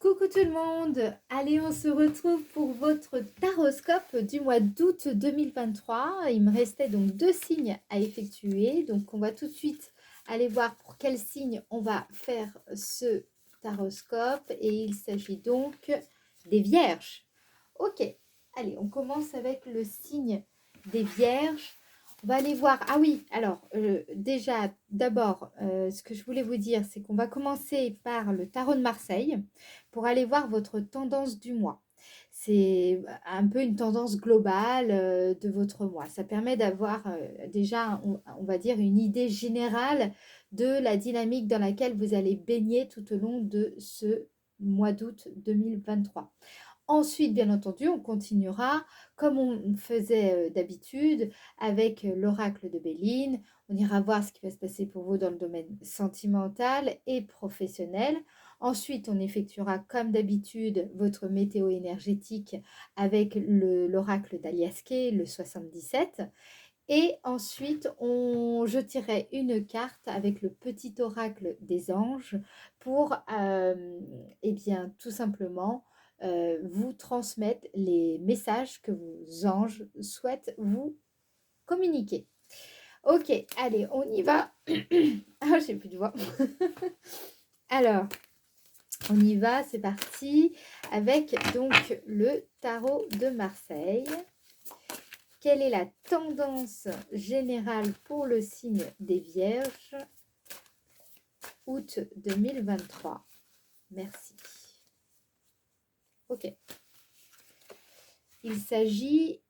Coucou tout le monde, allez on se retrouve pour votre taroscope du mois d'août 2023. Il me restait donc 2 signes à effectuer, donc on va tout de suite aller voir pour quel signe on va faire ce taroscope et il s'agit donc des Vierges. Ok, allez on commence avec le signe des Vierges. On va aller voir. Ah oui, alors déjà, d'abord, ce que je voulais vous dire, c'est qu'on va commencer par le tarot de Marseille pour aller voir votre tendance du mois. C'est un peu une tendance globale de votre mois. Ça permet d'avoir déjà, on va dire, une idée générale de la dynamique dans laquelle vous allez baigner tout au long de ce mois d'août 2023. Ensuite, bien entendu, on continuera comme on faisait d'habitude avec l'oracle de Béline. On ira voir ce qui va se passer pour vous dans le domaine sentimental et professionnel. Ensuite, on effectuera comme d'habitude votre météo énergétique avec l'oracle d'Aliaské, le 77. Et ensuite, je tirerai une carte avec le petit oracle des anges pour, eh bien, tout simplement, vous transmettre les messages que vos anges souhaitent vous communiquer. Ok, allez, on y va. Ah, j'ai plus de voix. Alors, on y va, c'est parti avec donc le tarot de Marseille. Quelle est la tendance générale pour le signe des Vierges août 2023? Merci. Ok. Il s'agit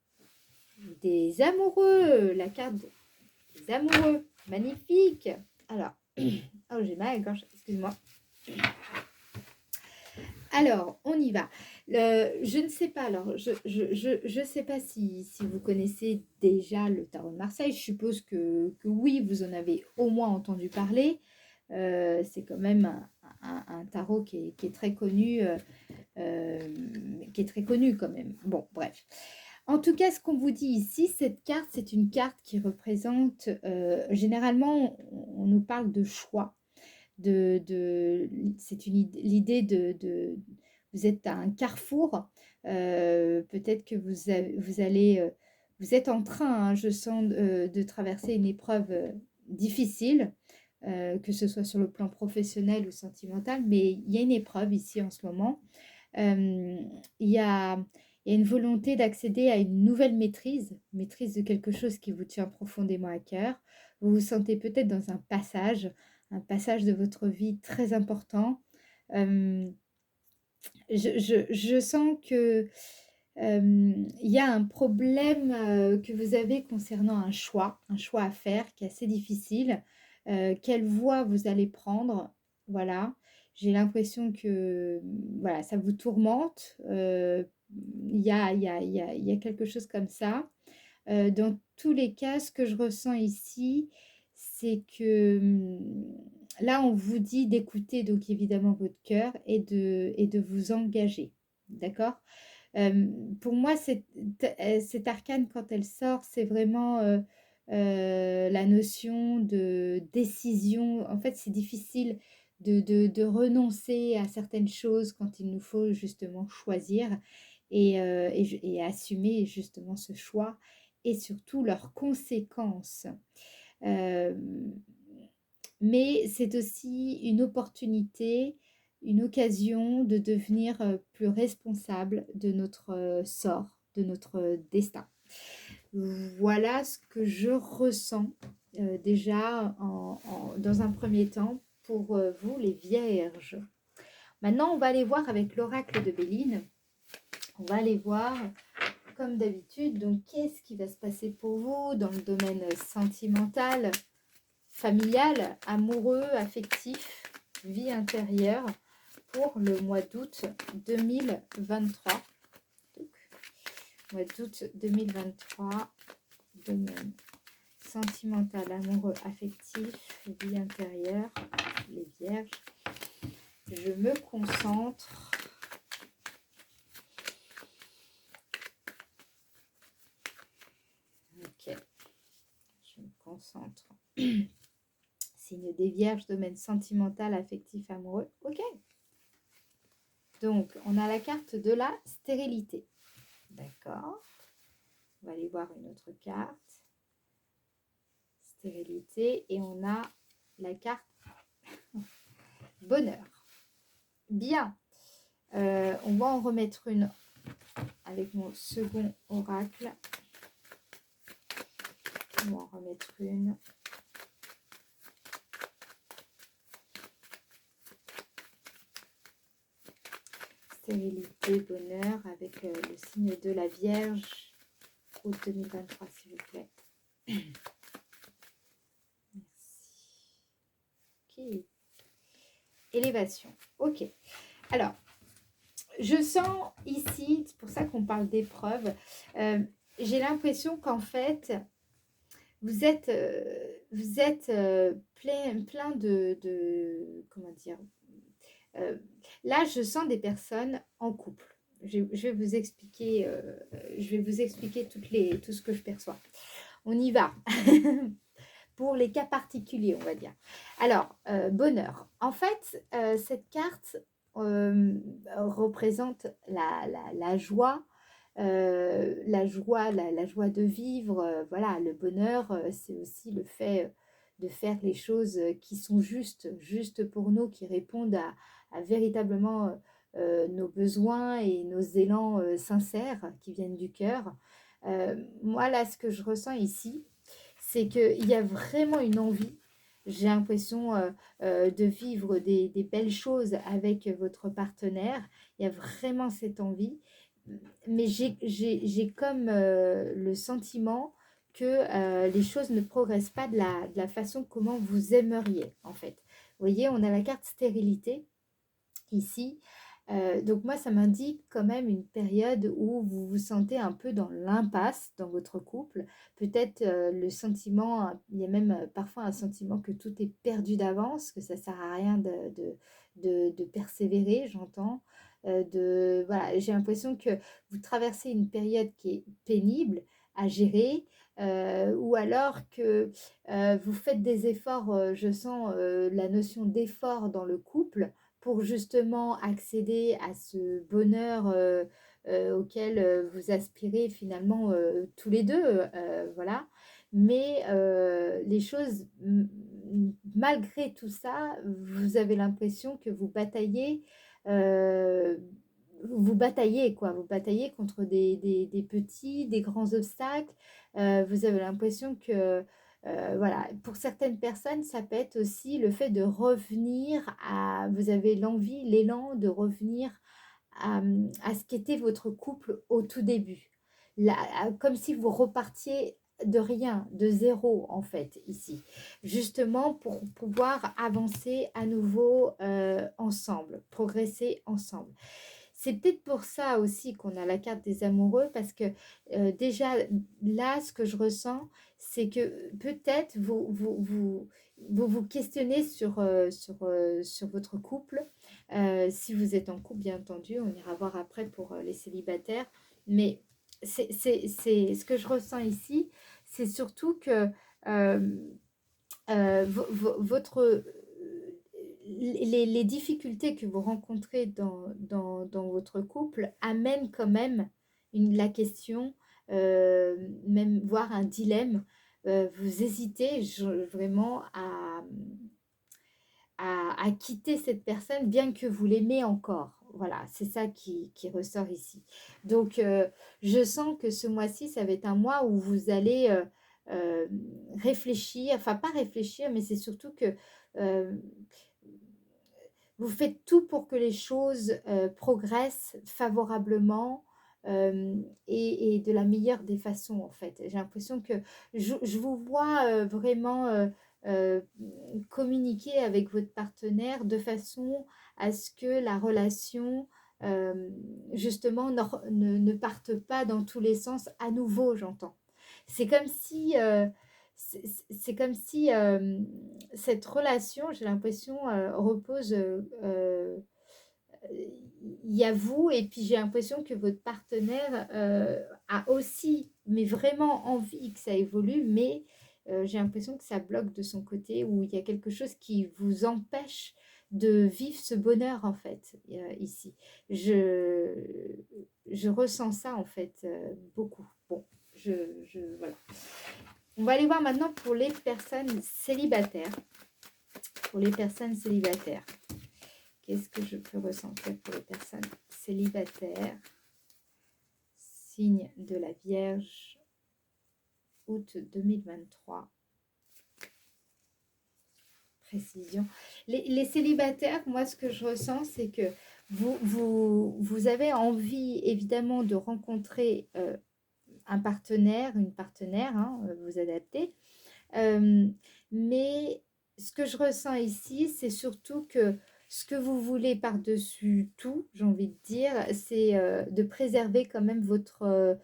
des amoureux, la carte des amoureux. Magnifique. Alors, oh, j'ai mal à la gorge, excuse-moi. Alors, on y va. Je ne sais pas, alors, je sais pas si vous connaissez déjà le tarot de Marseille. Je suppose que oui, vous en avez au moins entendu parler. C'est quand même un tarot qui est très connu, qui est très connu quand même. Bon, bref. En tout cas, ce qu'on vous dit ici, cette carte, c'est une carte qui représente, généralement, on nous parle de choix c'est l'idée vous êtes à un carrefour, peut-être que vous allez, vous êtes en train, hein, je sens, de traverser une épreuve difficile, que ce soit sur le plan professionnel ou sentimental, mais il y a une épreuve ici en ce moment. Il y a, il y a une volonté d'accéder à une nouvelle maîtrise de quelque chose qui vous tient profondément à cœur. Vous vous sentez peut-être dans un passage de votre vie très important. Je sens que il y a un problème que vous avez concernant un choix à faire qui est assez difficile. Quelle voie vous allez prendre? Voilà. J'ai l'impression que voilà, ça vous tourmente. Il y a quelque chose comme ça. Dans tous les cas, ce que je ressens ici, c'est que là, on vous dit d'écouter donc évidemment votre cœur et de vous engager. D'accord? Pour moi, cette arcane, quand elle sort, c'est vraiment la notion de décision. En fait, c'est difficile de renoncer à certaines choses quand il nous faut justement choisir et assumer justement ce choix et surtout leurs conséquences. Euh, mais c'est aussi une opportunité, une occasion de devenir plus responsable de notre sort, de notre destin. Voilà ce que je ressens déjà dans un premier temps pour vous les Vierges. Maintenant, on va aller voir avec l'oracle de Béline. On va aller voir comme d'habitude, donc qu'est-ce qui va se passer pour vous dans le domaine sentimental, familial, amoureux, affectif, vie intérieure pour le mois d'août 2023. Donc, mois d'août 2023, domaine sentimental, amoureux, affectif, vie intérieure, les Vierges. Je me concentre. Ok, je me concentre. Signe des Vierges, domaine sentimental, affectif, amoureux. Ok. Donc, on a la carte de la stérilité. D'accord. On va aller voir une autre carte. Stérilité. Et on a la carte bonheur. Bien. On va en remettre une avec mon second oracle. On va en remettre une. Stérilité, bonheur avec le signe de la Vierge. Août 2023, s'il vous plaît. Merci. Ok. Élévation. Ok. Alors, je sens ici, c'est pour ça qu'on parle d'épreuve, j'ai l'impression qu'en fait, vous êtes plein comment dire, là, je sens des personnes en couple. Je vais vous expliquer, tout ce que je perçois. On y va. Pour les cas particuliers, on va dire. Alors, bonheur. En fait, cette carte représente la joie, la joie de vivre. Voilà, le bonheur, c'est aussi le fait de faire les choses qui sont justes pour nous, qui répondent à véritablement nos besoins et nos élans sincères qui viennent du cœur. Moi, là, ce que je ressens ici, c'est qu'il y a vraiment une envie, j'ai l'impression de vivre des belles choses avec votre partenaire. Il y a vraiment cette envie, mais j'ai comme le sentiment que les choses ne progressent pas de la façon comment vous aimeriez, en fait. Vous voyez, on a la carte stérilité ici. Donc moi, ça m'indique quand même une période où vous vous sentez un peu dans l'impasse dans votre couple. Peut-être le sentiment, il y a même parfois un sentiment que tout est perdu d'avance, que ça ne sert à rien de persévérer, j'entends. Voilà, j'ai l'impression que vous traversez une période qui est pénible à gérer, ou alors que vous faites des efforts, je sens la notion d'effort dans le couple, pour justement accéder à ce bonheur auquel vous aspirez finalement tous les deux, voilà. Mais les choses, malgré tout ça, vous avez l'impression que euh, vous bataillez, quoi. Vous bataillez contre des petits, des grands obstacles. Vous avez l'impression que voilà, pour certaines personnes, ça peut être aussi le fait de revenir à, vous avez l'envie, l'élan de revenir à ce qu'était votre couple au tout début. Là, comme si vous repartiez de rien, de zéro en fait, ici. Justement pour pouvoir avancer à nouveau ensemble, progresser ensemble. C'est peut-être pour ça aussi qu'on a la carte des amoureux, parce que déjà là, ce que je ressens, c'est que peut-être vous questionnez sur votre couple. Si vous êtes en couple, bien entendu, on ira voir après pour les célibataires. Mais ce que je ressens ici, c'est surtout que euh, votre les difficultés que vous rencontrez dans votre couple amènent quand même la question, même voire un dilemme. Vous hésitez vraiment à quitter cette personne, bien que vous l'aimez encore. Voilà, c'est ça qui ressort ici. Donc, je sens que ce mois-ci, ça va être un mois où vous allez réfléchir, enfin pas réfléchir, mais c'est surtout que euh, vous faites tout pour que les choses progressent favorablement, et de la meilleure des façons, en fait. J'ai l'impression que je vous vois vraiment euh, communiquer avec votre partenaire de façon à ce que la relation, justement, ne parte pas dans tous les sens à nouveau, j'entends. C'est comme si... c'est comme si cette relation, j'ai l'impression, repose. Il y a vous, et puis j'ai l'impression que votre partenaire a aussi, mais vraiment envie que ça évolue, mais j'ai l'impression que ça bloque de son côté, ou il y a quelque chose qui vous empêche de vivre ce bonheur en fait ici. Je ressens ça en fait beaucoup. Bon, voilà. On va aller voir maintenant pour les personnes célibataires. Pour les personnes célibataires, qu'est-ce que je peux ressentir pour les personnes célibataires? Signe de la Vierge, août 2023. Précision. Les célibataires, moi, ce que je ressens, c'est que vous avez envie, évidemment, de rencontrer un partenaire, une partenaire, hein, vous adaptez. Mais ce que je ressens ici, c'est surtout que ce que vous voulez par-dessus tout, j'ai envie de dire, c'est de préserver quand même votre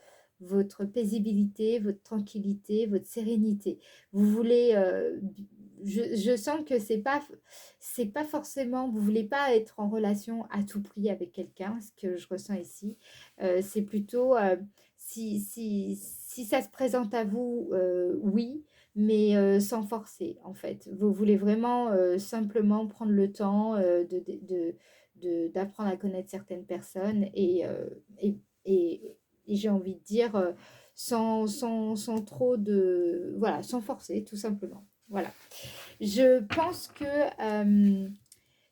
paisibilité, votre tranquillité, votre sérénité. Vous voulez, je sens que c'est pas forcément, vous voulez pas être en relation à tout prix avec quelqu'un, ce que je ressens ici. C'est plutôt, si ça se présente à vous, oui, mais sans forcer en fait. Vous voulez vraiment simplement prendre le temps d'apprendre à connaître certaines personnes et, et- et j'ai envie de dire sans trop de... Voilà, sans forcer tout simplement. Voilà. Je pense que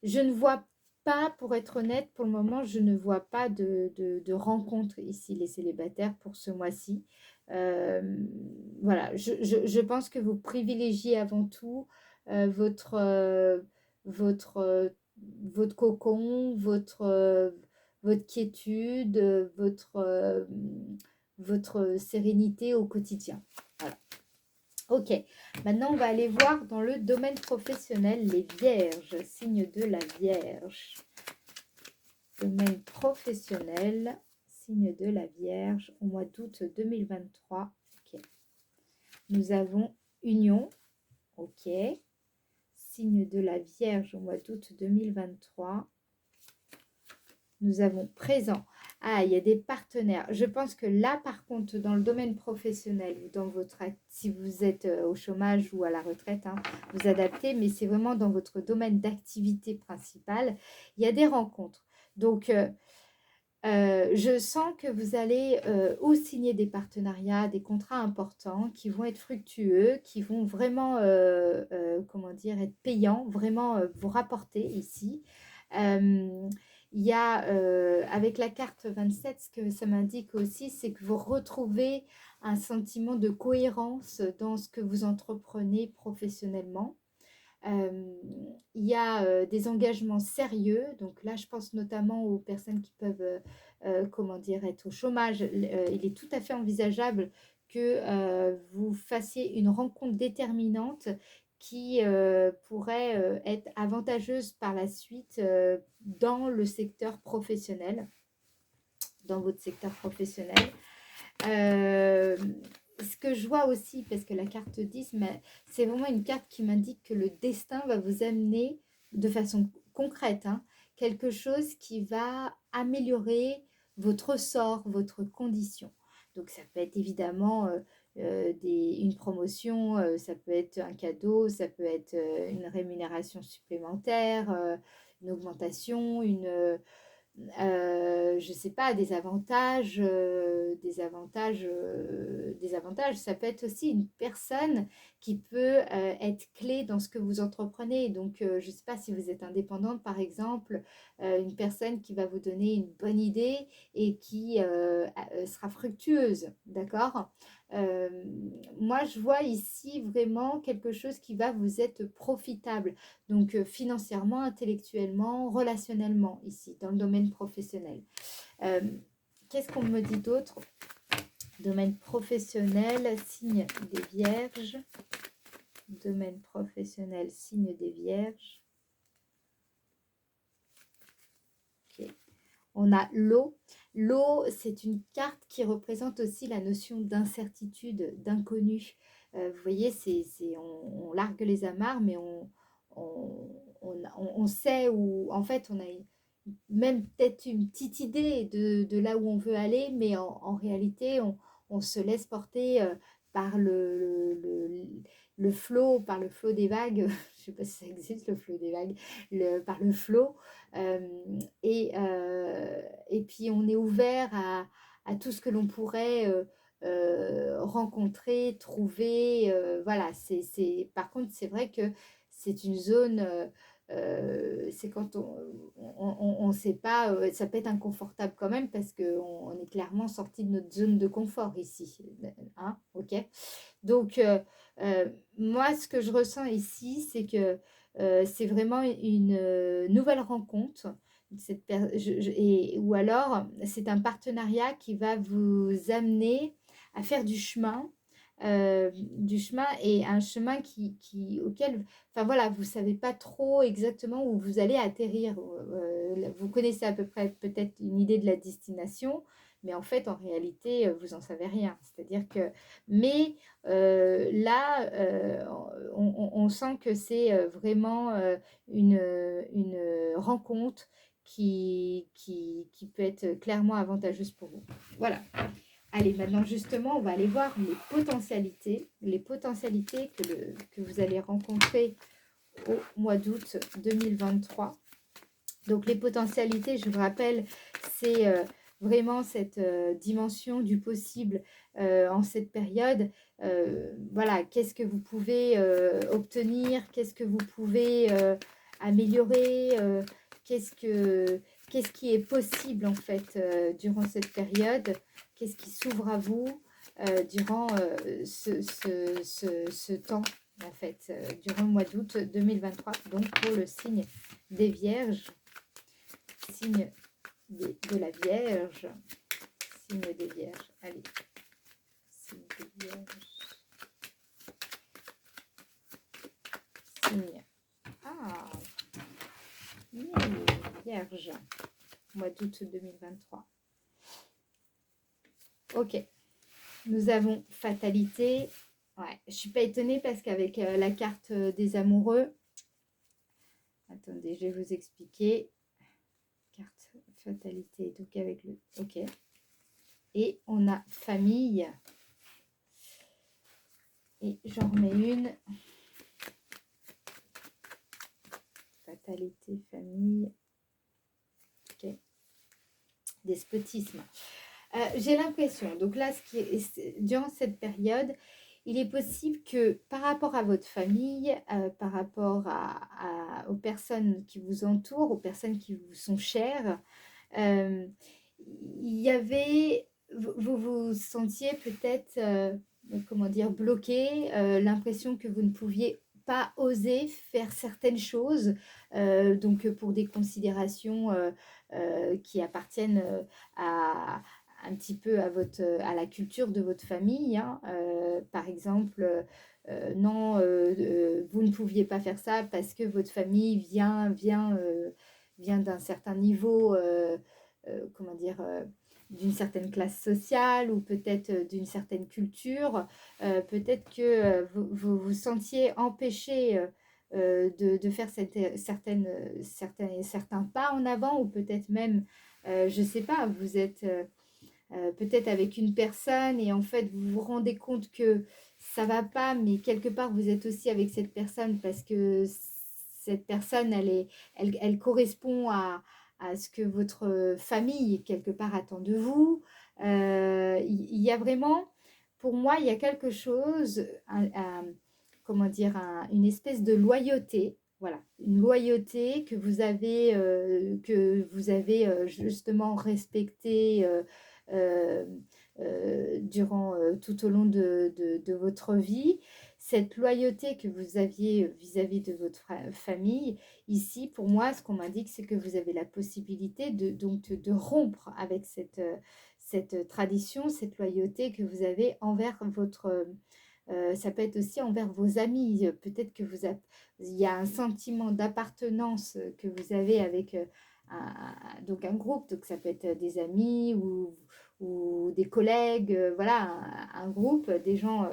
je ne vois pas, pour être honnête, pour le moment, je ne vois pas de rencontre ici, les célibataires, pour ce mois-ci. Euh, voilà, je pense que vous privilégiez avant tout votre, votre cocon, votre quiétude, votre sérénité au quotidien. Voilà. Ok, maintenant on va aller voir dans le domaine professionnel les vierges, signe de la Vierge. Domaine professionnel, signe de la Vierge, au mois d'août 2023. Ok. Nous avons union, ok. Signe de la Vierge au mois d'août 2023. Nous avons présent. Ah, il y a des partenaires. Je pense que là, par contre, dans le domaine professionnel ou dans si vous êtes au chômage ou à la retraite, hein, vous adaptez, mais c'est vraiment dans votre domaine d'activité principale, il y a des rencontres. Donc, je sens que vous allez ou signer des partenariats, des contrats importants qui vont être fructueux, qui vont vraiment, comment dire, être payants, vraiment vous rapporter ici. Euh, il y a, avec la carte 27, ce que ça m'indique aussi, c'est que vous retrouvez un sentiment de cohérence dans ce que vous entreprenez professionnellement. Euh, il y a des engagements sérieux, donc là je pense notamment aux personnes qui peuvent, comment dire, être au chômage. Il est tout à fait envisageable que vous fassiez une rencontre déterminante qui pourrait être avantageuse par la suite dans le secteur professionnel, dans votre secteur professionnel. Euh, Ce que je vois aussi, parce que la carte 10, c'est vraiment une carte qui m'indique que le destin va vous amener de façon concrète, hein, quelque chose qui va améliorer votre sort, votre condition. Donc ça peut être évidemment une promotion, ça peut être un cadeau, ça peut être une rémunération supplémentaire, une augmentation, je sais pas, des avantages. Ça peut être aussi une personne qui peut être clé dans ce que vous entreprenez. Donc, je sais pas si vous êtes indépendante, par exemple, une personne qui va vous donner une bonne idée et qui sera fructueuse, d'accord? Euh, Moi, je vois ici vraiment quelque chose qui va vous être profitable. Donc, financièrement, intellectuellement, relationnellement, ici, dans le domaine professionnel. Euh, Qu'est-ce qu'on me dit d'autre? Domaine professionnel, signe des Vierges. Domaine professionnel, signe des Vierges. Ok. On a l'eau. L'eau, c'est une carte qui représente aussi la notion d'incertitude, d'inconnu. Vous voyez, on largue les amarres, mais on sait où, en fait, on a même peut-être une petite idée de là où on veut aller, mais en réalité, on se laisse porter par le flot, par le flot des vagues, je ne sais pas si ça existe le flot des vagues, par le flot, euh, et puis on est ouvert à tout ce que l'on pourrait rencontrer, trouver, voilà, par contre c'est vrai que c'est une zone, c'est quand on sait pas, ça peut être inconfortable quand même parce qu'on on est clairement sorti de notre zone de confort ici, hein, ok? Donc, moi, ce que je ressens ici, c'est que c'est vraiment une nouvelle rencontre. Ou alors, c'est un partenariat qui va vous amener à faire du chemin et un chemin auquel, enfin voilà, vous savez pas trop exactement où vous allez atterrir. Vous connaissez à peu près peut-être une idée de la destination, mais en fait, en réalité, vous en savez rien. C'est-à-dire que, mais là, on sent que c'est vraiment une rencontre qui peut être clairement avantageuse pour vous. Voilà. Allez, maintenant justement, on va aller voir les potentialités que vous allez rencontrer au mois d'août 2023. Donc les potentialités, je vous rappelle, c'est vraiment cette dimension du possible en cette période. Voilà, qu'est-ce que vous pouvez obtenir, qu'est-ce que vous pouvez améliorer, qu'est-ce qui est possible en fait durant cette période, qu'est-ce qui s'ouvre à vous durant ce temps en fait, durant le mois d'août 2023, donc pour le signe des Vierges. Signe de la Vierge. Signe des Vierges. Allez. Signe des Vierges. Signe. Ah. Vierge. Mois d'août 2023. Ok. Nous avons fatalité. Ouais. Je ne suis pas étonnée parce qu'avec la carte des amoureux. Attendez, je vais vous expliquer. Carte fatalité. Donc avec le. Ok. Et on a famille. Et j'en remets une. Fatalité, famille. Ok. Despotisme. J'ai l'impression, donc là, durant cette période, il est possible que par rapport à votre famille, par rapport aux personnes qui vous entourent, aux personnes qui vous sont chères, il y avait, vous vous sentiez peut-être, comment dire, bloqué, l'impression que vous ne pouviez pas oser faire certaines choses, donc pour des considérations qui appartiennent à un petit peu à la culture de votre famille, hein. Par exemple, non, vous ne pouviez pas faire ça parce que votre famille vient d'un certain niveau, comment dire, d'une certaine classe sociale ou peut-être d'une certaine culture. Peut-être que vous sentiez empêché de faire certains pas en avant ou peut-être même, je ne sais pas, vous êtes peut-être avec une personne et en fait vous vous rendez compte que ça va pas, mais quelque part vous êtes aussi avec cette personne parce que cette personne elle correspond à ce que votre famille quelque part attend de vous. Il y a vraiment, pour moi, il y a quelque chose, comment dire, une espèce de loyauté. Voilà, une loyauté que vous avez justement respectée euh, durant tout au long de votre vie. Cette loyauté que vous aviez vis-à-vis de votre famille, ici, pour moi, ce qu'on m'indique, c'est que vous avez la possibilité de rompre avec cette tradition, cette loyauté que vous avez envers votre... ça peut être aussi envers vos amis. Peut-être que il y a un sentiment d'appartenance que vous avez avec donc un groupe. Donc ça peut être des amis ou des collègues. Voilà, un groupe, des gens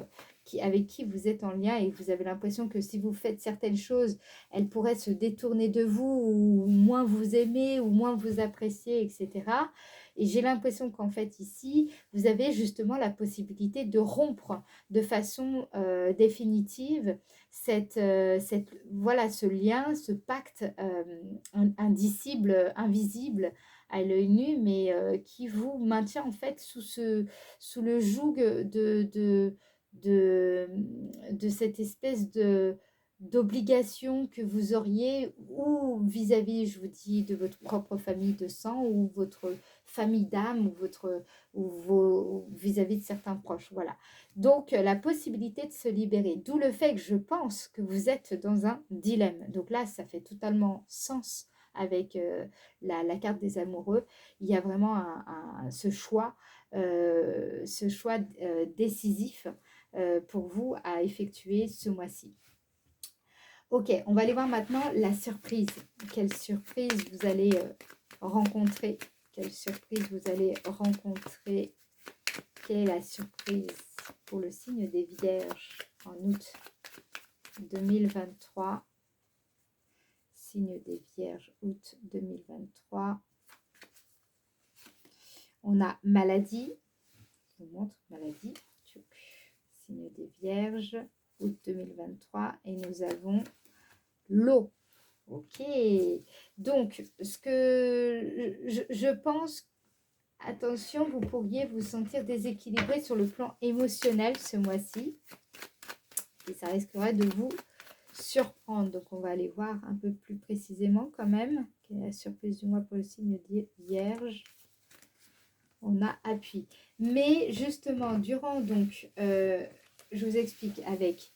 avec qui vous êtes en lien et vous avez l'impression que si vous faites certaines choses, elles pourraient se détourner de vous ou moins vous aimer ou moins vous apprécier, etc. Et j'ai l'impression qu'en fait ici, vous avez justement la possibilité de rompre de façon définitive voilà, ce lien, ce pacte indicible, invisible à l'œil nu, mais qui vous maintient en fait sous le joug de, de cette espèce d'obligation que vous auriez ou vis-à-vis, je vous dis, de votre propre famille de sang ou votre famille d'âme ou vos vis-à-vis de certains proches. Voilà. Donc, la possibilité de se libérer. D'où le fait que je pense que vous êtes dans un dilemme. Donc là, ça fait totalement sens avec la carte des amoureux. Il y a vraiment ce choix décisif pour vous à effectuer ce mois-ci. Ok, on va aller voir maintenant la surprise. Quelle surprise vous allez rencontrer? Quelle surprise vous allez rencontrer? Quelle est la surprise pour le signe des Vierges en août 2023? Signe des Vierges, août 2023. On a maladie. Je vous montre maladie. Signe des Vierges, août 2023. Et nous avons l'eau. Ok. Donc, ce que je pense, attention, vous pourriez vous sentir déséquilibré sur le plan émotionnel ce mois-ci. Et ça risquerait de vous surprendre. Donc, on va aller voir un peu plus précisément quand même. Quelle est la surprise du mois pour le signe des Vierges? On a appui. Mais justement, durant donc, je vous explique avec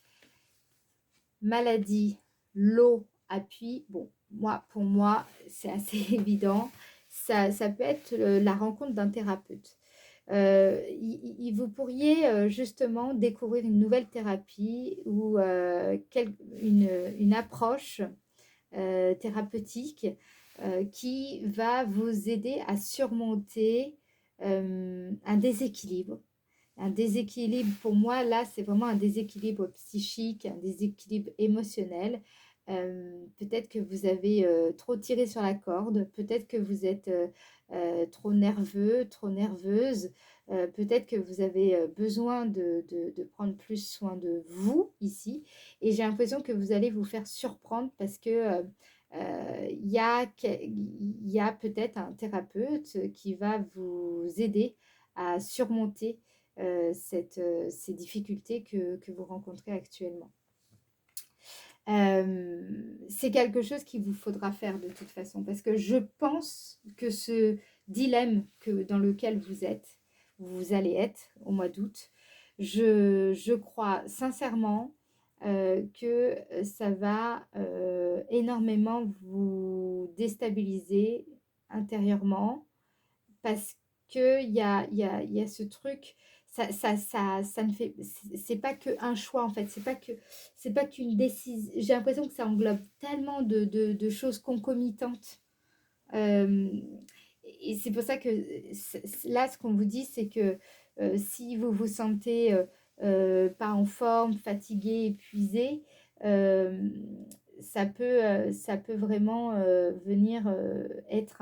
maladie, l'eau, appui. Bon, pour moi, c'est assez évident. Ça peut être la rencontre d'un thérapeute. Vous pourriez justement découvrir une nouvelle thérapie ou une approche thérapeutique qui va vous aider à surmonter un déséquilibre. Un déséquilibre, pour moi, là, c'est vraiment un déséquilibre psychique, un déséquilibre émotionnel. Peut-être que vous avez trop tiré sur la corde, peut-être que vous êtes trop nerveux, trop nerveuse, peut-être que vous avez besoin de prendre plus soin de vous ici. Et j'ai l'impression que vous allez vous faire surprendre parce que il y a peut-être un thérapeute qui va vous aider à surmonter ces difficultés que vous rencontrez actuellement. C'est quelque chose qu'il vous faudra faire de toute façon parce que je pense que ce dilemme dans lequel vous allez être au mois d'août, je crois sincèrement que ça va énormément vous déstabiliser intérieurement parce qu'il y a ce truc, ça ne fait, c'est pas qu'un choix en fait, c'est pas qu'une décision. J'ai l'impression que ça englobe tellement de choses concomitantes. Euh, et c'est pour ça que là, ce qu'on vous dit, c'est que si vous vous sentez pas en forme, fatigué, épuisé, euh, ça peut vraiment venir être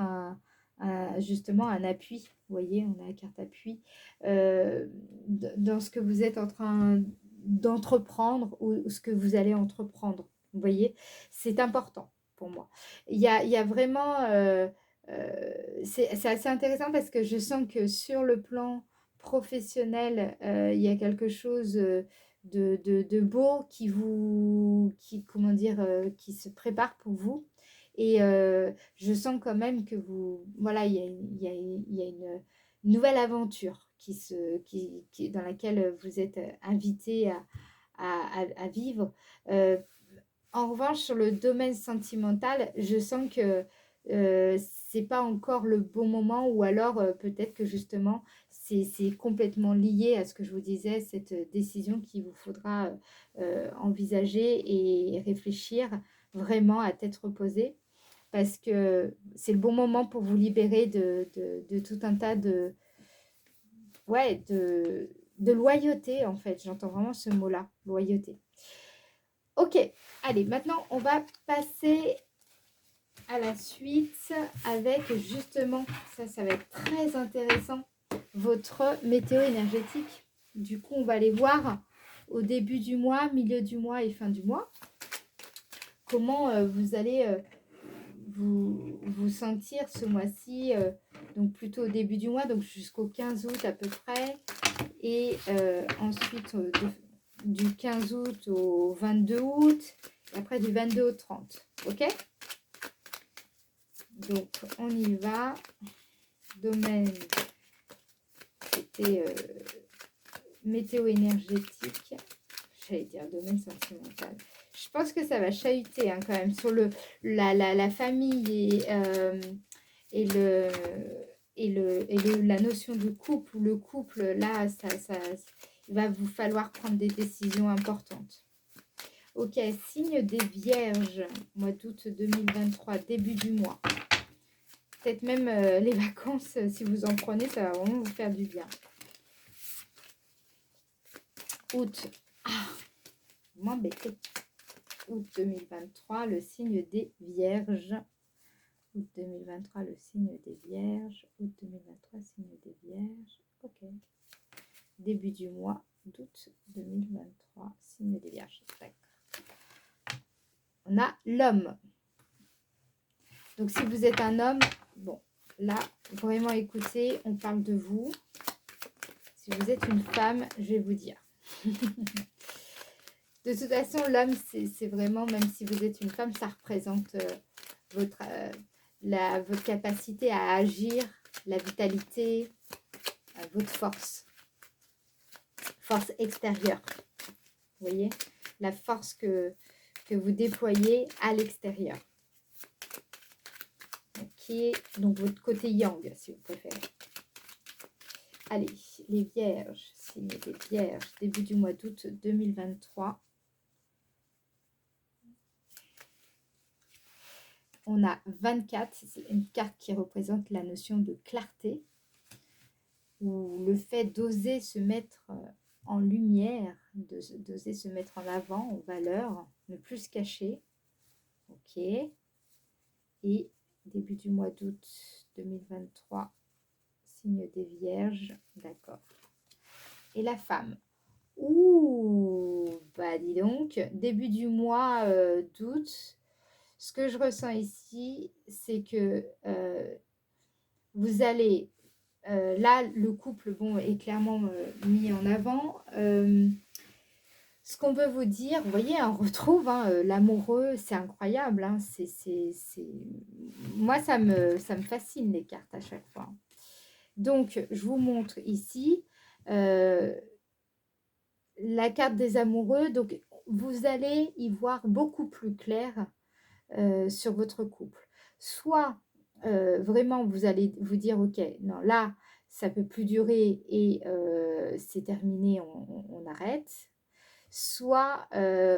justement un appui. Vous voyez, on a la carte appui dans ce que vous êtes en train d'entreprendre ou ce que vous allez entreprendre. Vous voyez, c'est important pour moi. Il y a vraiment... c'est assez intéressant parce que je sens que sur le plan professionnel, il y a quelque chose de beau comment dire, qui se prépare pour vous. Et je sens quand même que voilà, il y a une nouvelle aventure dans laquelle vous êtes invité à vivre. En revanche, sur le domaine sentimental, je sens que c'est pas encore le bon moment ou alors peut-être que justement c'est complètement lié à ce que je vous disais, cette décision qu'il vous faudra envisager et réfléchir vraiment à tête reposée parce que c'est le bon moment pour vous libérer de tout un tas ouais, de loyauté, en fait. J'entends vraiment ce mot-là, loyauté. Ok, allez, maintenant, on va passer à la suite avec justement, ça va être très intéressant, votre météo énergétique. Du coup, on va aller voir au début du mois, milieu du mois et fin du mois, comment vous allez vous sentir ce mois-ci, donc plutôt au début du mois, donc jusqu'au 15 août à peu près, et ensuite du 15 août au 22 août, et après du 22 au 30, ok? Donc on y va, domaine, c'était météo énergétique, j'allais dire domaine sentimental. Je pense que ça va chahuter hein, quand même sur la famille la notion de couple ou le couple. Là, il va vous falloir prendre des décisions importantes. Ok, signe des Vierges, mois d'août 2023, début du mois. Peut-être même les vacances, si vous en prenez, ça va vraiment vous faire du bien. Août, vous m'embêtez. Août 2023, le signe des Vierges. Août 2023, le signe des Vierges. Août 2023, signe des Vierges. Ok. Début du mois d'août 2023, signe des Vierges. D'accord. On a l'homme. Donc, si vous êtes un homme, bon, là, vraiment écoutez, on parle de vous. Si vous êtes une femme, je vais vous dire. De toute façon, l'homme, c'est vraiment, même si vous êtes une femme, ça représente votre capacité à agir, la vitalité, votre force extérieure. Vous voyez, la force que vous déployez à l'extérieur. Qui est donc votre côté yang, si vous préférez. Allez, les Vierges, signe des Vierges, début du mois d'août 2023. On a 24, c'est une carte qui représente la notion de clarté, ou le fait d'oser se mettre en lumière, d'oser se mettre en avant, en valeur, ne plus se cacher. Ok. Et début du mois d'août 2023, signe des Vierges, d'accord. Et la femme. Ouh, bah dis donc, début du mois d'août, ce que je ressens ici, c'est que vous allez, là, le couple, bon, est clairement mis en avant. Ce qu'on veut vous dire, vous voyez, on retrouve hein, l'amoureux, c'est incroyable. Hein, moi, ça me fascine les cartes à chaque fois. Donc, je vous montre ici la carte des amoureux. Donc, vous allez y voir beaucoup plus clair sur votre couple. Soit vraiment, vous allez vous dire, ok, non, là, ça peut plus durer et c'est terminé, on arrête. Soit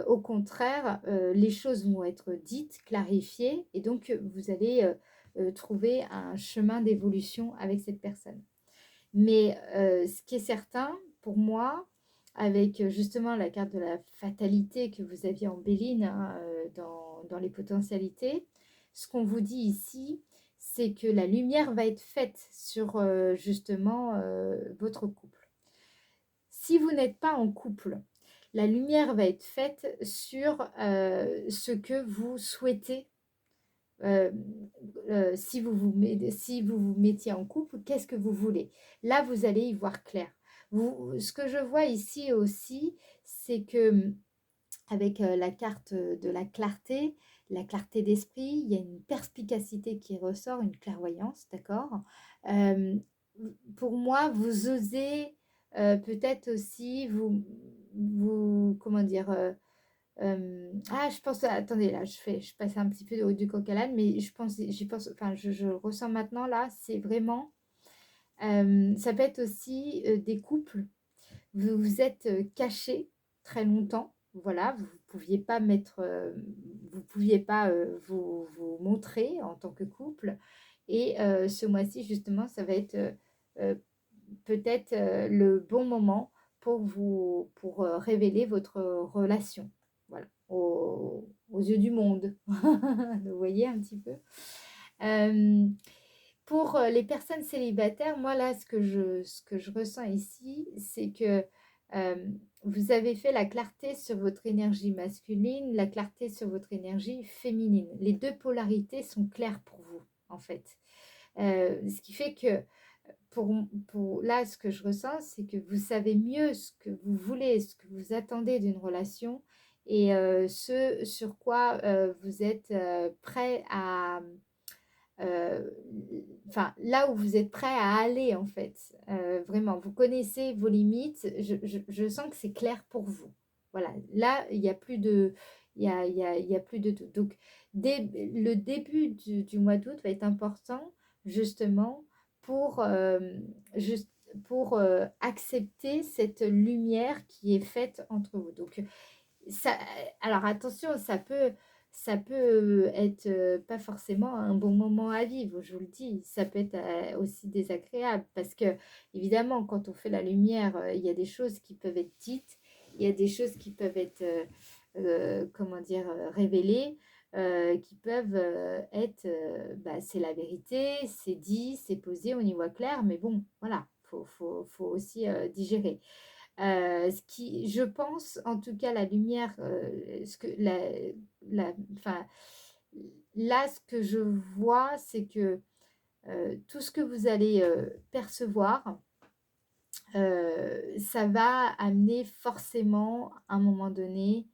au contraire, les choses vont être dites, clarifiées, et donc vous allez trouver un chemin d'évolution avec cette personne. Mais ce qui est certain, pour moi, avec justement la carte de la fatalité que vous aviez en Béline hein, dans les potentialités, ce qu'on vous dit ici, c'est que la lumière va être faite sur justement votre couple. Si vous n'êtes pas en couple, la lumière va être faite sur ce que vous souhaitez. Si vous vous mettiez en couple, qu'est-ce que vous voulez? Là, vous allez y voir clair. Ce que je vois ici aussi, c'est que avec la carte de la clarté d'esprit, il y a une perspicacité qui ressort, une clairvoyance, d'accord? Pour moi, vous osez peut-être aussi comment dire, je pense, attendez, là, je passe un petit peu du coq à l'âne, mais j'y pense, enfin, je ressens maintenant, là, c'est vraiment, ça peut être aussi des couples, vous vous êtes cachés très longtemps, voilà, vous pouviez pas vous montrer en tant que couple, et ce mois-ci, justement, ça va être euh, peut-être le bon moment pour révéler votre relation. Voilà, aux yeux du monde. Vous voyez un petit peu. Pour les personnes célibataires, moi là, ce que je ressens ici, c'est que vous avez fait la clarté sur votre énergie masculine, la clarté sur votre énergie féminine. Les deux polarités sont claires pour vous, en fait. Ce qui fait que là, ce que je ressens, c'est que vous savez mieux ce que vous voulez, ce que vous attendez d'une relation et ce sur quoi vous êtes prêt à enfin, là où vous êtes prêt à aller, en fait. Vraiment, vous connaissez vos limites. Je sens que c'est clair pour vous. Voilà, là, il n'y a plus de... il y a plus de doute. Donc, le début du mois d'août va être important, justement, pour, juste, pour accepter cette lumière qui est faite entre vous. Donc, ça, alors attention, ça peut être pas forcément un bon moment à vivre, je vous le dis. Ça peut être aussi désagréable parce que, évidemment, quand on fait la lumière, il y a des choses qui peuvent être dites, il y a des choses qui peuvent être, comment dire, révélées, qui peuvent être, bah, c'est la vérité, c'est dit, c'est posé, on y voit clair, mais bon, voilà, faut aussi digérer. Ce qui, je pense, en tout cas, la lumière, enfin, là, ce que je vois, c'est que tout ce que vous allez percevoir, ça va amener forcément, à un moment donné,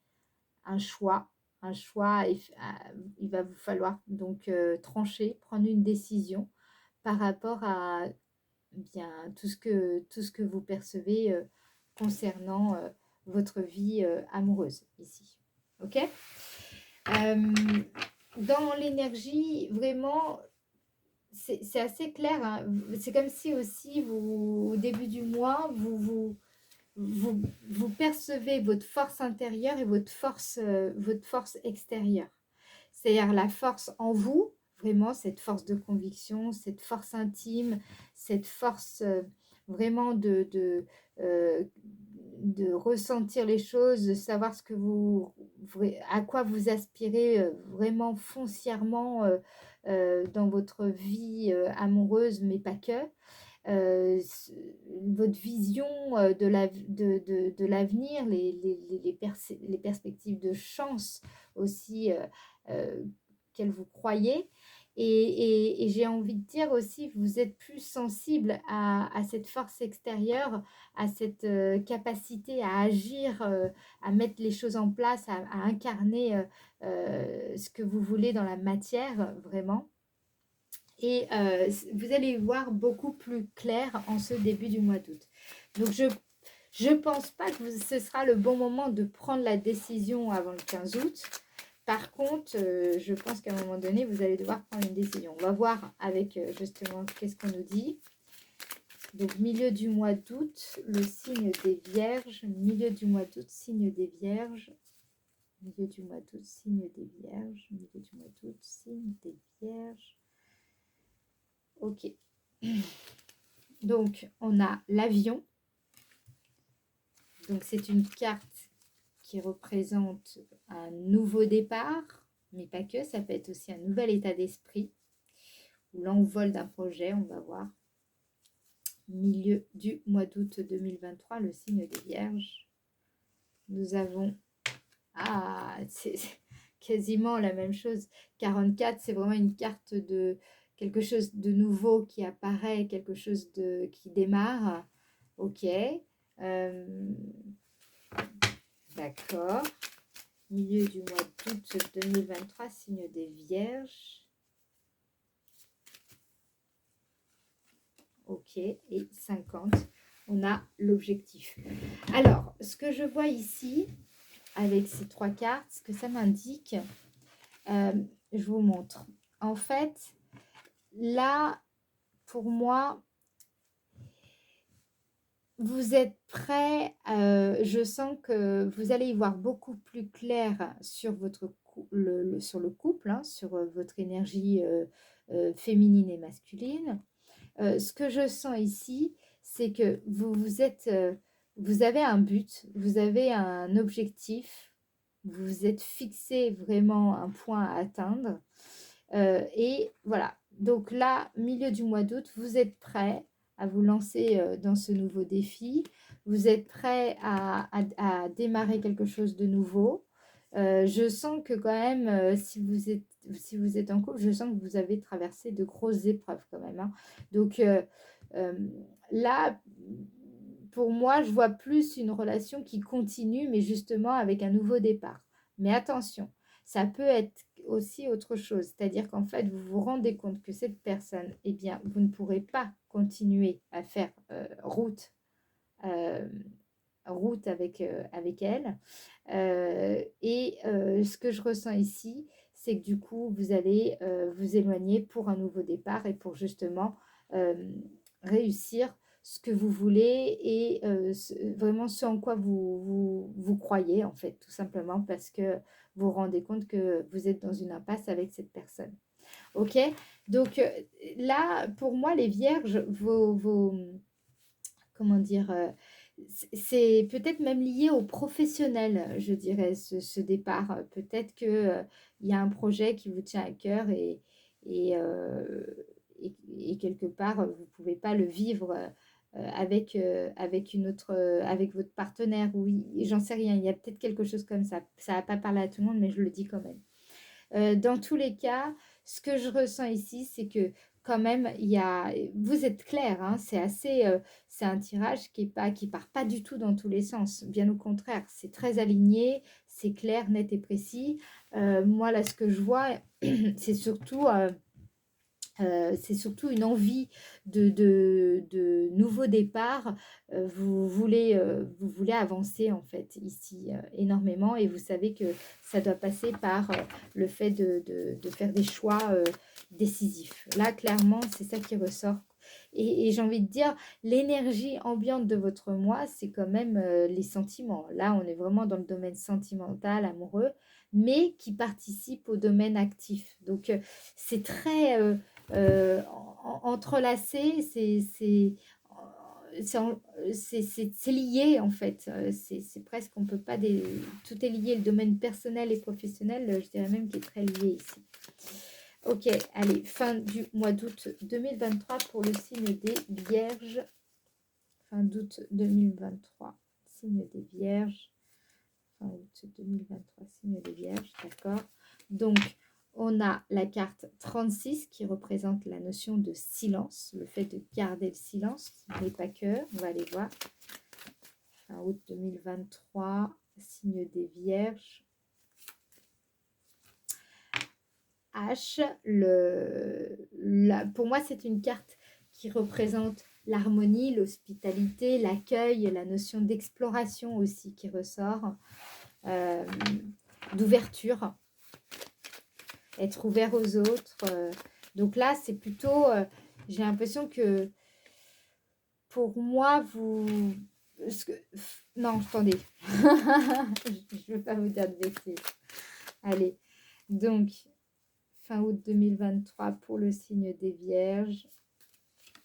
un choix. Un choix, il va vous falloir donc trancher, prendre une décision par rapport à bien tout ce que vous percevez concernant votre vie amoureuse ici. Ok. Dans l'énergie, vraiment, c'est assez clair. Hein. C'est comme si aussi, au début du mois, vous percevez votre force intérieure et votre force extérieure. C'est-à-dire la force en vous, vraiment cette force de conviction, cette force intime, cette force vraiment de ressentir les choses, de savoir à quoi vous aspirez vraiment foncièrement dans votre vie amoureuse, mais pas que. Euh, Votre vision de l'avenir, les perspectives de chance aussi qu'elles vous croyez. Et j'ai envie de dire aussi, vous êtes plus sensible à cette force extérieure, à cette capacité à agir, à mettre les choses en place, à incarner ce que vous voulez dans la matière, vraiment. Et vous allez y voir beaucoup plus clair en ce début du mois d'août. Donc, je ne pense pas que ce sera le bon moment de prendre la décision avant le 15 août. Par contre, je pense qu'à un moment donné, vous allez devoir prendre une décision. On va voir avec justement qu'est-ce qu'on nous dit. Donc, milieu du mois d'août, le signe des Vierges. Milieu du mois d'août, signe des Vierges. Milieu du mois d'août, signe des Vierges. Milieu du mois d'août, signe des Vierges. Ok. Donc, on a l'avion. Donc, c'est une carte qui représente un nouveau départ, mais pas que. Ça peut être aussi un nouvel état d'esprit ou l'envol d'un projet, on va voir. Milieu du mois d'août 2023, le signe des Vierges. Nous avons... Ah, c'est quasiment la même chose. 44, c'est vraiment une carte de quelque chose de nouveau qui apparaît, quelque chose qui démarre. Ok. D'accord. Milieu du mois d'août 2023, signe des Vierges. Ok. Et 50, on a l'objectif. Alors, ce que je vois ici, avec ces trois cartes, ce que ça m'indique, je vous montre. En fait, là, pour moi, vous êtes prêt, je sens que vous allez y voir beaucoup plus clair sur sur le couple, hein, sur votre énergie féminine et masculine. Ce que je sens ici, c'est que vous êtes vous avez un but, vous avez un objectif, vous vous êtes fixé vraiment un point à atteindre. Et voilà, donc là, milieu du mois d'août, vous êtes prêt à vous lancer dans ce nouveau défi. Vous êtes prêt à démarrer quelque chose de nouveau. Je sens que quand même, si vous êtes en couple, je sens que vous avez traversé de grosses épreuves quand même, hein. Donc euh, là, pour moi, je vois plus une relation qui continue, mais justement avec un nouveau départ. Mais attention, ça peut être aussi autre chose, c'est-à-dire qu'en fait, vous vous rendez compte que cette personne, eh bien, vous ne pourrez pas continuer à faire euh, route avec elle. Ce que je ressens ici, c'est que du coup, vous allez vous éloigner pour un nouveau départ et pour justement euh, réussir ce que vous voulez et vraiment ce en quoi vous croyez, en fait, tout simplement parce que vous vous rendez compte que vous êtes dans une impasse avec cette personne. Ok? Donc là, pour moi, les vierges, comment dire, c'est peut-être même lié au professionnel, je dirais, ce départ. Peut-être que, il y a un projet qui vous tient à cœur et, euh, et quelque part, vous ne pouvez pas le vivre avec une autre, avec votre partenaire. Oui, j'en sais rien. Il y a peut-être quelque chose comme ça. Ça va pas parler à tout le monde, mais je le dis quand même. Dans tous les cas, ce que je ressens ici, c'est que quand même, vous êtes clair, hein, c'est un tirage qui part pas du tout dans tous les sens. Bien au contraire, c'est très aligné, c'est clair, net et précis. Moi, là, ce que je vois, c'est surtout c'est surtout une envie de nouveau départ. Vous voulez avancer en fait ici énormément et vous savez que ça doit passer par le fait de faire des choix décisifs. Là, clairement, c'est ça qui ressort. Et j'ai envie de dire, l'énergie ambiante de votre moi, c'est quand même les sentiments. Là, on est vraiment dans le domaine sentimental, amoureux, mais qui participe au domaine actif. Donc, c'est très entrelacé, c'est lié en fait. C'est presque, on peut pas, tout est lié, le domaine personnel et professionnel, je dirais même qu'il est très lié ici. Ok, allez, fin du mois d'août 2023 pour le signe des Vierges. Fin d'août 2023, signe des Vierges. Fin août 2023, signe des Vierges, d'accord. Donc, on a la carte 36 qui représente la notion de silence, le fait de garder le silence, mais pas que, on va aller voir. Fin août 2023, signe des Vierges. H, pour moi, c'est une carte qui représente l'harmonie, l'hospitalité, l'accueil, la notion d'exploration aussi qui ressort, d'ouverture, être ouvert aux autres. Donc là, c'est plutôt, j'ai l'impression que pour moi, non, attendez, je ne veux pas vous dire de bêtises. Allez, donc, fin août 2023 pour le signe des Vierges.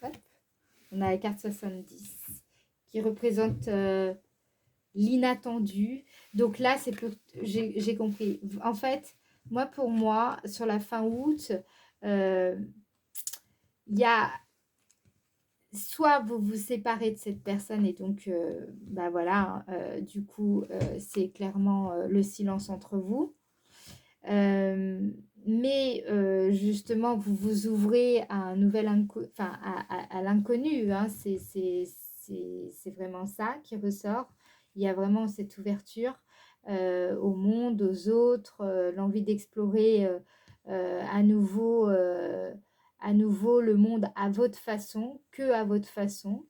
Hop. On a la carte 70 qui représente l'inattendu. Donc là, j'ai compris. En fait, pour moi, sur la fin août, il y a soit vous vous séparez de cette personne et donc, bah voilà, du coup, c'est clairement le silence entre vous. Mais justement, vous vous ouvrez à un nouvel à l'inconnu, hein, c'est vraiment ça qui ressort. Il y a vraiment cette ouverture au monde, aux autres, l'envie d'explorer à nouveau le monde à votre façon, que à votre façon.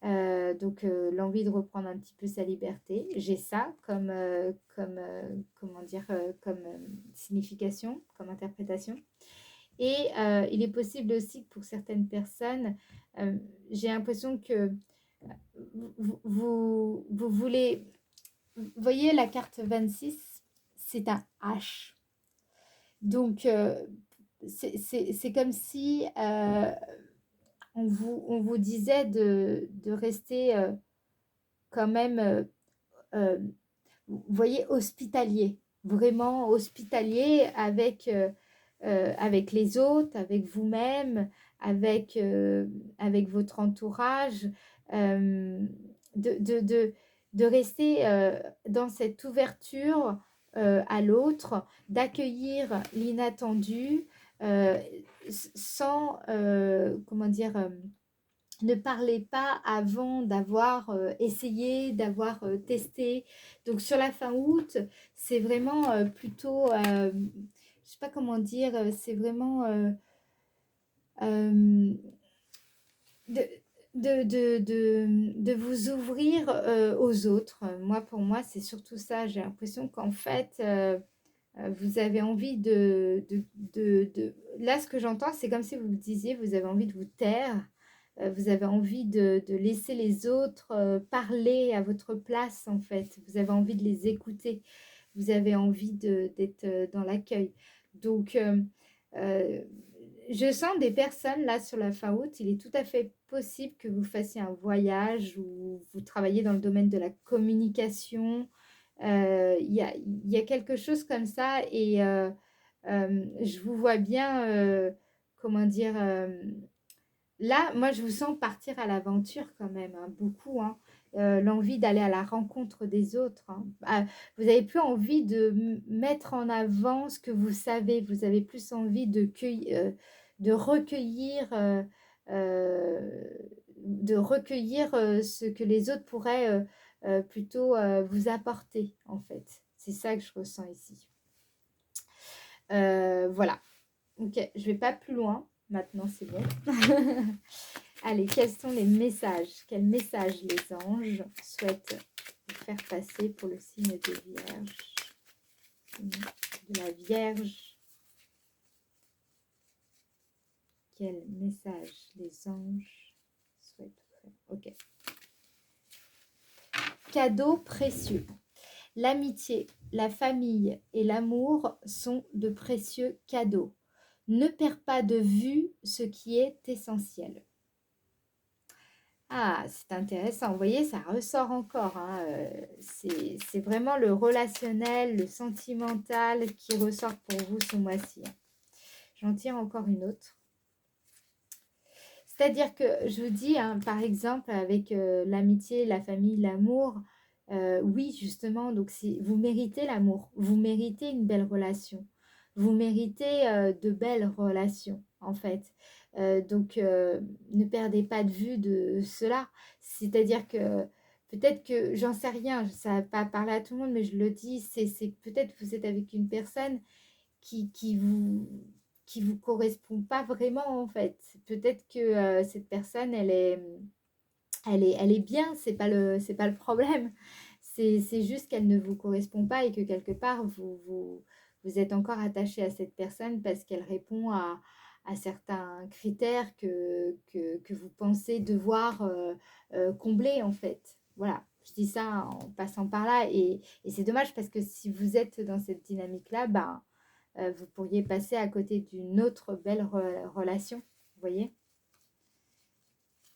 Donc l'envie de reprendre un petit peu sa liberté. J'ai ça comment dire, comme signification, comme interprétation. Et il est possible aussi que pour certaines personnes, j'ai l'impression que vous voulez... Vous voyez la carte 26, c'est un H. Donc, c'est comme si on vous disait de rester quand même, euh, vous voyez, hospitalier, vraiment hospitalier avec les autres, avec vous-même, avec, avec votre entourage, euh, de, de, de, de rester dans cette ouverture à l'autre, d'accueillir l'inattendu euh, sans, comment dire, ne parlez pas avant d'avoir essayé, d'avoir testé. Donc sur la fin août, c'est vraiment plutôt, je ne sais pas comment dire, c'est vraiment euh, de, de vous ouvrir aux autres. Moi, pour moi, c'est surtout ça. J'ai l'impression qu'en fait, vous avez envie Là, ce que j'entends, c'est comme si vous me disiez, vous avez envie de vous taire, vous avez envie de laisser les autres parler à votre place, en fait. Vous avez envie de les écouter. Vous avez envie d'être dans l'accueil. Donc, euh, je sens des personnes là sur la fin août. Il est tout à fait possible que vous fassiez un voyage ou vous travaillez dans le domaine de la communication. Il y a quelque chose comme ça et je vous vois bien, comment dire, là, moi, je vous sens partir à l'aventure quand même, hein, beaucoup, hein. L'envie d'aller à la rencontre des autres, hein. Ah, vous avez plus envie de mettre en avant ce que vous savez, vous avez plus envie de recueillir, euh, ce que les autres pourraient plutôt vous apporter, en fait. C'est ça que je ressens ici. Voilà. Ok, je vais pas plus loin. Maintenant, c'est bon. Allez, quels sont les messages? Quels messages les anges souhaitent vous faire passer pour le signe de Vierge? De la Vierge. Quel message les anges souhaitent vous faire? Ok. Cadeaux précieux. L'amitié, la famille et l'amour sont de précieux cadeaux. Ne perds pas de vue ce qui est essentiel. Ah, c'est intéressant. Vous voyez, ça ressort encore, hein. C'est vraiment le relationnel, le sentimental qui ressort pour vous ce mois-ci, hein. J'en tire encore une autre. C'est-à-dire que je vous dis, hein, par exemple, avec l'amitié, la famille, l'amour, oui, justement, donc vous méritez l'amour, vous méritez une belle relation, vous méritez de belles relations, en fait. Donc, ne perdez pas de vue de cela. C'est-à-dire que peut-être que, j'en sais rien, ça ne va pas parler à tout le monde, mais je le dis, c'est peut-être que vous êtes avec une personne qui vous correspond pas vraiment en fait. Peut-être que cette personne, elle est bien, c'est pas le problème. C'est juste qu'elle ne vous correspond pas et que quelque part, vous êtes encore attaché à cette personne parce qu'elle répond à certains critères que vous pensez devoir combler en fait. Voilà, je dis ça en passant par là et c'est dommage parce que si vous êtes dans cette dynamique-là, ben, vous pourriez passer à côté d'une autre belle relation. Vous voyez?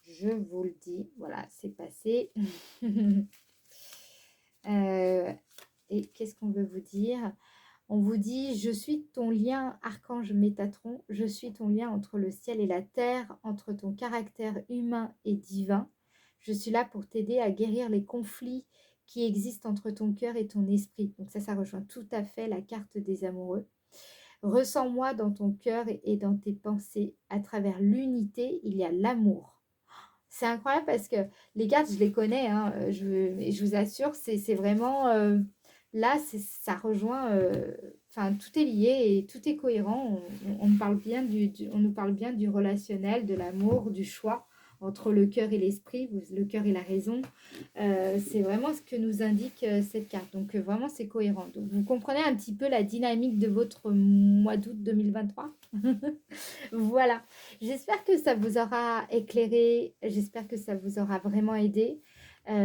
Je vous le dis, voilà, c'est passé. Et qu'est-ce qu'on veut vous dire? On vous dit, je suis ton lien, archange Métatron, je suis ton lien entre le ciel et la terre, entre ton caractère humain et divin. Je suis là pour t'aider à guérir les conflits qui existent entre ton cœur et ton esprit. Donc ça rejoint tout à fait la carte des amoureux. Ressens-moi dans ton cœur et dans tes pensées. À travers l'unité, il y a l'amour. C'est incroyable parce que les cartes, je les connais, hein, je vous assure, c'est vraiment... là, ça rejoint... Enfin, tout est lié et tout est cohérent. On parle bien on nous parle bien du relationnel, de l'amour, du choix entre le cœur et l'esprit, le cœur et la raison. C'est vraiment ce que nous indique cette carte. Donc, vraiment, c'est cohérent. Donc, vous comprenez un petit peu la dynamique de votre mois d'août 2023. Voilà. J'espère que ça vous aura éclairé. J'espère que ça vous aura vraiment aidé.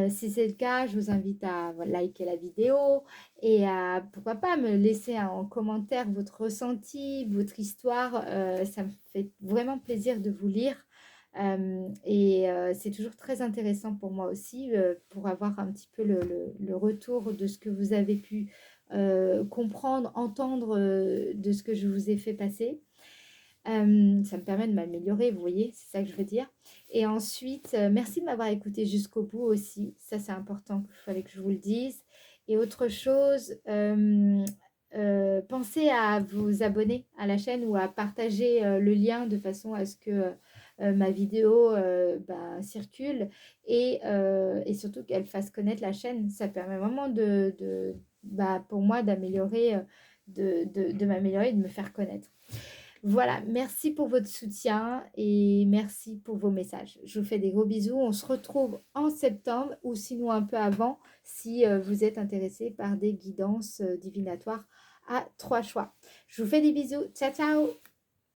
Si c'est le cas, je vous invite à liker la vidéo et à, pourquoi pas, me laisser en commentaire votre ressenti, votre histoire. Ça me fait vraiment plaisir de vous lire. C'est toujours très intéressant pour moi aussi, pour avoir un petit peu le retour de ce que vous avez pu comprendre, entendre de ce que je vous ai fait passer. Ça me permet de m'améliorer, vous voyez, c'est ça que je veux dire. Et ensuite, merci de m'avoir écouté jusqu'au bout aussi. Ça, c'est important, il fallait que je vous le dise. Et autre chose, pensez à vous abonner à la chaîne ou à partager le lien de façon à ce que ma vidéo circule et surtout qu'elle fasse connaître la chaîne. Ça permet vraiment pour moi d'améliorer, de m'améliorer et de me faire connaître. Voilà, merci pour votre soutien et merci pour vos messages. Je vous fais des gros bisous. On se retrouve en septembre ou sinon un peu avant si vous êtes intéressé par des guidances divinatoires à 3 choix. Je vous fais des bisous. Ciao, ciao!